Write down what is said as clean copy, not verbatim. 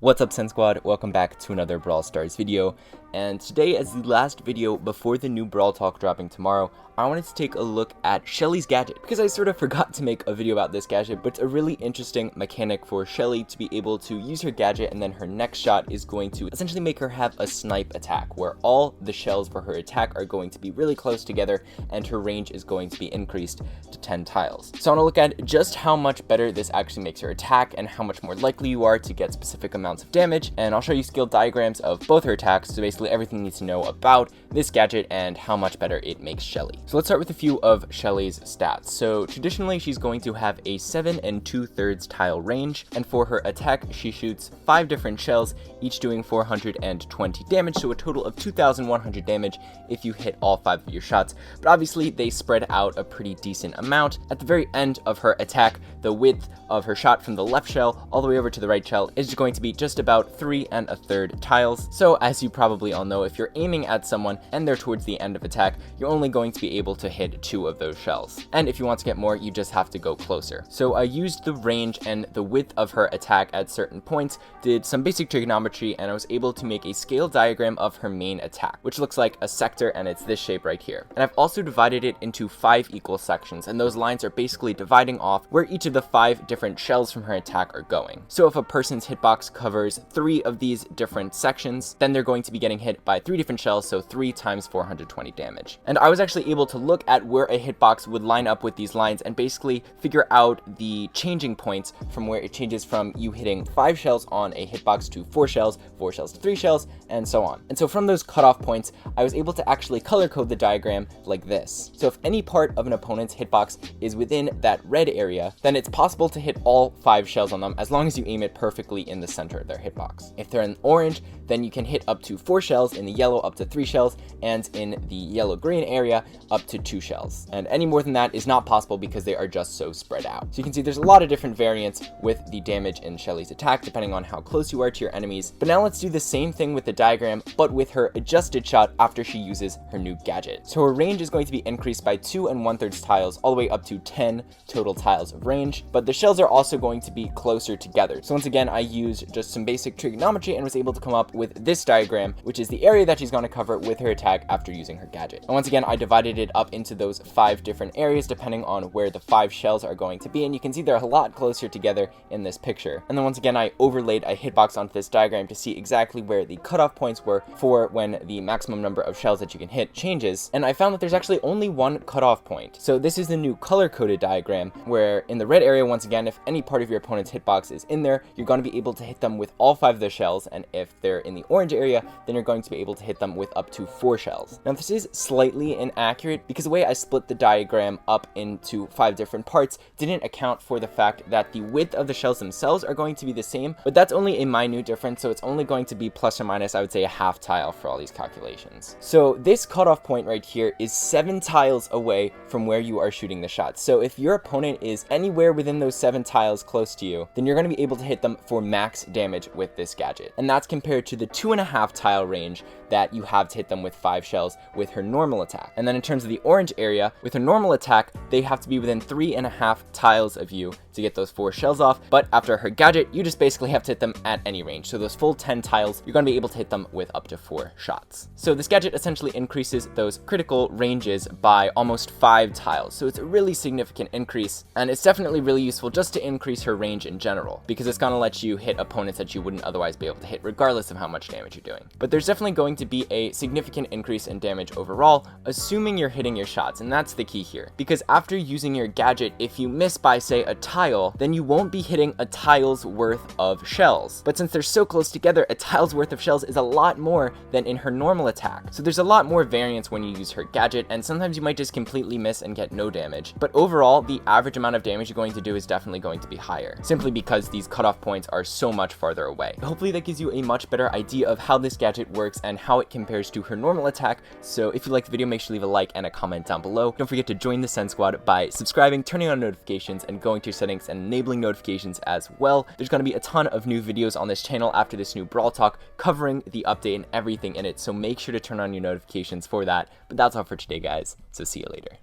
What's up, Sen Squad? Welcome back to another Brawl Stars video, and today, as the last video before the new Brawl Talk dropping tomorrow, I wanted to take a look at Shelly's Gadget, because I sort of forgot to make a video about this gadget, but it's a really interesting mechanic for Shelly to be able to use her gadget, and then her next shot is going to essentially make her have a snipe attack, where all the shells for her attack are going to be really close together, and her range is going to be increased to 10 tiles. So I want to look at just how much better this actually makes her attack, and how much more likely you are to get specific amounts of damage, and I'll show you skill diagrams of both her attacks, so basically everything you need to know about this gadget and how much better it makes Shelly. So let's start with a few of Shelly's stats. So traditionally she's going to have a 7 2/3 tile range, and for her attack she shoots 5 different shells, each doing 420 damage, so a total of 2,100 damage if you hit all 5 of your shots, but obviously they spread out a pretty decent amount. At the very end of her attack, the width of her shot from the left shell all the way over to the right shell is going to be just about 3 1/3 tiles. So as you probably all know, if you're aiming at someone and they're towards the end of attack, you're only going to be able to hit 2 of those shells, and if you want to get more, you just have to go closer. So I used the range and the width of her attack at certain points, did some basic trigonometry, and I was able to make a scale diagram of her main attack, which looks like a sector, and it's this shape right here. And I've also divided it into 5 equal sections, and those lines are basically dividing off where each of the 5 different shells from her attack are going. So if a person's hitbox covers 3 of these different sections, then they're going to be getting hit by 3 different shells, so 3 times 420 damage. And I was actually able to look at where a hitbox would line up with these lines and basically figure out the changing points from where it changes from you hitting 5 shells on a hitbox to 4 shells, 4 shells to 3 shells, and so on. And so from those cutoff points, I was able to actually color code the diagram like this. So if any part of an opponent's hitbox is within that red area, then it's possible to hit all 5 shells on them as long as you aim it perfectly in the center of their hitbox. If they're in orange, then you can hit up to 4 shells, in the yellow up to 3 shells, and in the yellow-green area up to 2 shells. And any more than that is not possible because they are just so spread out. So you can see there's a lot of different variants with the damage in Shelly's attack depending on how close you are to your enemies. But now let's do the same thing with the diagram, but with her adjusted shot after she uses her new gadget. So her range is going to be increased by 2 1/3 tiles all the way up to 10 total tiles of range, but the shells are also going to be closer together. So once again, I used just some basic trigonometry and was able to come up with this diagram, which is the area that she's going to cover with her attack after using her gadget. And once again, I divided it up into those 5 different areas depending on where the 5 shells are going to be, and you can see they're a lot closer together in this picture. And then once again, I overlaid a hitbox onto this diagram to see exactly where the cutoff points were for when the maximum number of shells that you can hit changes, and I found that there's actually only one cutoff point. So this is the new color-coded diagram, where in the red area, once again, if any part of your opponent's hitbox is in there, you're going to be able to hit them with all 5 of the shells, and if they're in the orange area, then you're going to be able to hit them with up to 4 shells. Now this is slightly inaccurate because the way I split the diagram up into 5 different parts didn't account for the fact that the width of the shells themselves are going to be the same, but that's only a minute difference, so it's only going to be plus or minus, I would say, a half tile for all these calculations. So this cutoff point right here is 7 tiles away from where you are shooting the shot. So if your opponent is anywhere within those 7 tiles close to you, then you're going to be able to hit them for max damage with this gadget. And that's compared to the 2.5 tile range that you have to hit them with 5 shells with her normal attack. And then in terms of the orange area, with her normal attack, they have to be within 3.5 tiles of you to get those 4 shells off, but after her gadget, you just basically have to hit them at any range. So those full 10 tiles, you're going to be able to hit them with up to 4 shots. So this gadget essentially increases those critical ranges by almost 5 tiles. So it's a really significant increase, and it's definitely really useful just to increase her range in general, because it's going to let you hit opponents that you wouldn't otherwise be able to hit regardless of how much damage you're doing. But there's definitely going to be a significant increase in damage overall, assuming you're hitting your shots, and that's the key here. Because after using your gadget, if you miss by, say, a tile, then you won't be hitting a tile's worth of shells. But since they're so close together, a tile's worth of shells is a lot more than in her normal attack. So there's a lot more variance when you use her gadget, and sometimes you might just completely miss and get no damage. But overall, the average amount of damage you're going to do is definitely going to be higher, simply because these cutoff points are so much farther away. Hopefully that gives you a much better idea of how this gadget works and how it compares to her normal attack. So if you liked the video, make sure to leave a like and a comment down below. Don't forget to join the Sen Squad by subscribing, turning on notifications, and going to your settings and enabling notifications as well. There's going to be a ton of new videos on this channel after this new Brawl Talk covering the update and everything in it, so make sure to turn on your notifications for that. But that's all for today, guys, so see you later.